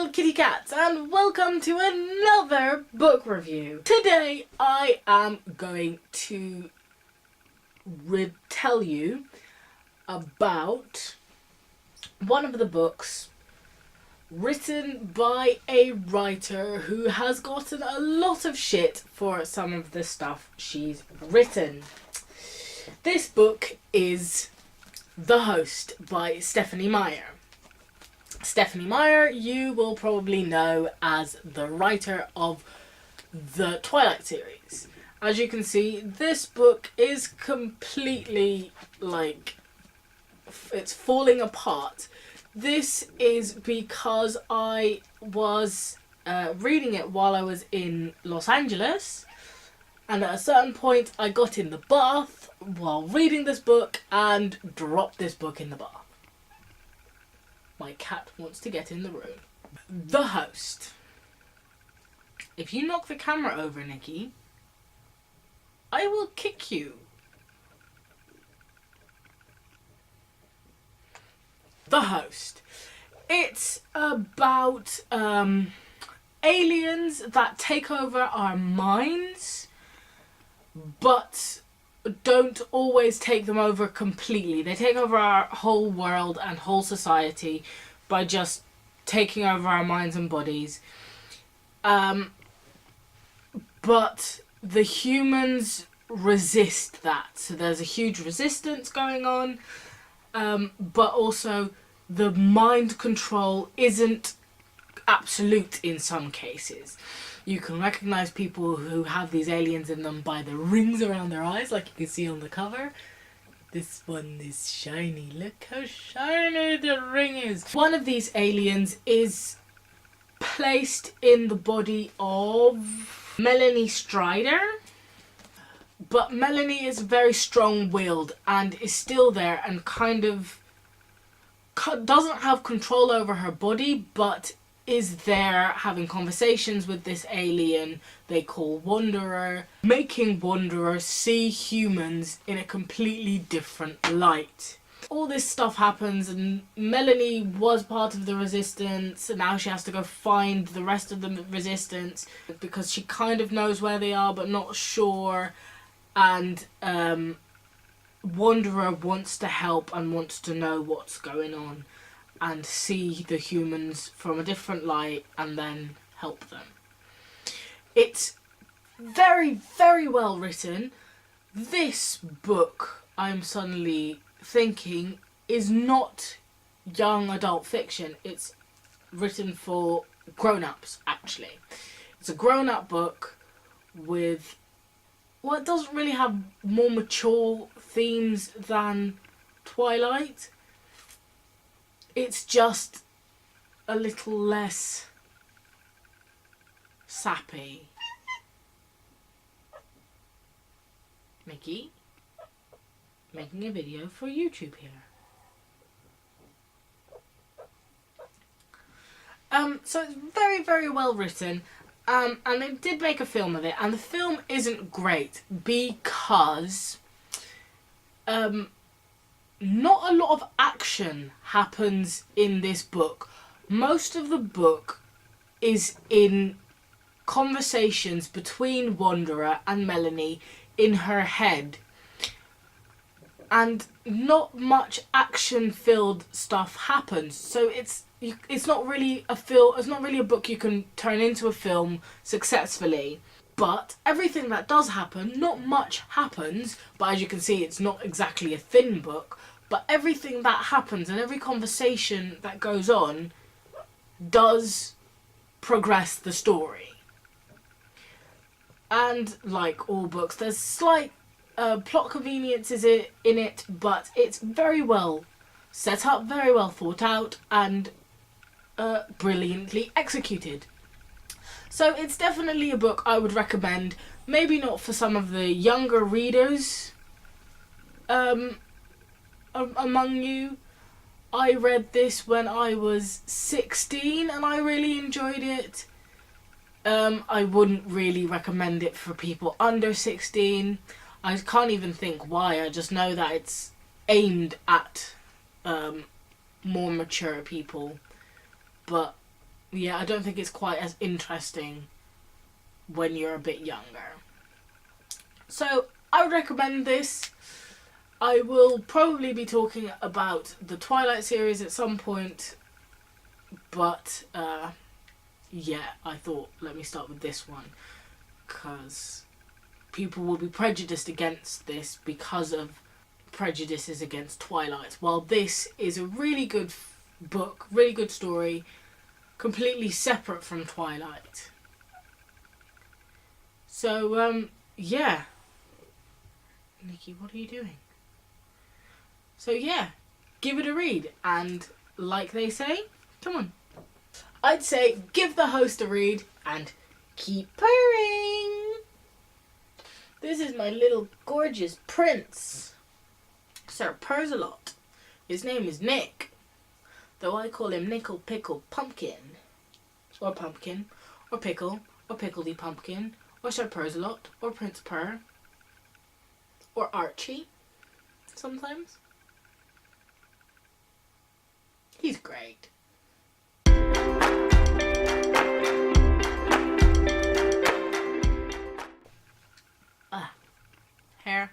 little kitty cats, and welcome to another book review. Today I am going to tell you about one of the books written by a writer who has gotten a lot of shit for some of the stuff she's written. This book is The Host by Stephenie Meyer. Stephenie Meyer, you will probably know as the writer of the Twilight series. As you can see, this book is completely, it's falling apart. This is because I was reading it while I was in Los Angeles, and at a certain point I got in the bath while reading this book and dropped this book in the bath. My cat wants to get in the room. The Host. If you knock the camera over, Nikki, I will kick you. The Host. It's about aliens that take over our minds, but don't always take them over completely. They take over our whole world and whole society by just taking over our minds and bodies. But the humans resist that. So there's a huge resistance going on. But also the mind control isn't absolute in some cases. You can recognize people who have these aliens in them by the rings around their eyes, like you can see on the cover. This one is shiny. Look how shiny the ring is. One of these aliens is placed in the body of Melanie Strider. But Melanie is very strong-willed and is still there and kind of doesn't have control over her body, but is there having conversations with this alien they call Wanderer, making Wanderer see humans in a completely different light. All this stuff happens, and Melanie was part of the resistance, and now she has to go find the rest of the resistance because she kind of knows where they are but not sure, and Wanderer wants to help and wants to know what's going on and see the humans from a different light and then help them. It's very, very well written. This book, I'm suddenly thinking, is not young adult fiction. It's written for grown-ups, actually. It's a grown-up book with, well, it doesn't really have more mature themes than Twilight. It's just a little less sappy. Mickey, making a video for YouTube here. So it's very, very well written. And they did make a film of it, and the film isn't great because not a lot of action happens in this book. Most of the book is in conversations between Wanderer and Melanie in her head, and not much action-filled stuff happens. So it's not really a film. It's not really a book you can turn into a film successfully. But everything that does happen, not much happens, but as you can see, it's not exactly a thin book, but everything that happens and every conversation that goes on does progress the story. And like all books, there's slight plot conveniences in it, but it's very well set up, very well thought out, and brilliantly executed. So it's definitely a book I would recommend. Maybe not for some of the younger readers among you. I read this when I was 16 and I really enjoyed it. I wouldn't really recommend it for people under 16. I can't even think why. I just know that it's aimed at more mature people. But yeah, I don't think it's quite as interesting when you're a bit younger. So I would recommend this. I will probably be talking about the Twilight series at some point, but yeah, I thought let me start with this one because people will be prejudiced against this because of prejudices against Twilight, while this is a really good book, really good story, completely separate from Twilight. So yeah, Nikki, what are you doing? So yeah, give it a read, and like they say, come on, I'd say give the host a read and keep purring. This is my little gorgeous prince, Sir Purrs a lot. His name is Nick, though I call him Nickle Pickle Pumpkin, or Pumpkin, or Pickle, or Pickledy Pumpkin, or Sir Purrs a lot, or Prince Purr, or Archie, sometimes. He's great. Hair.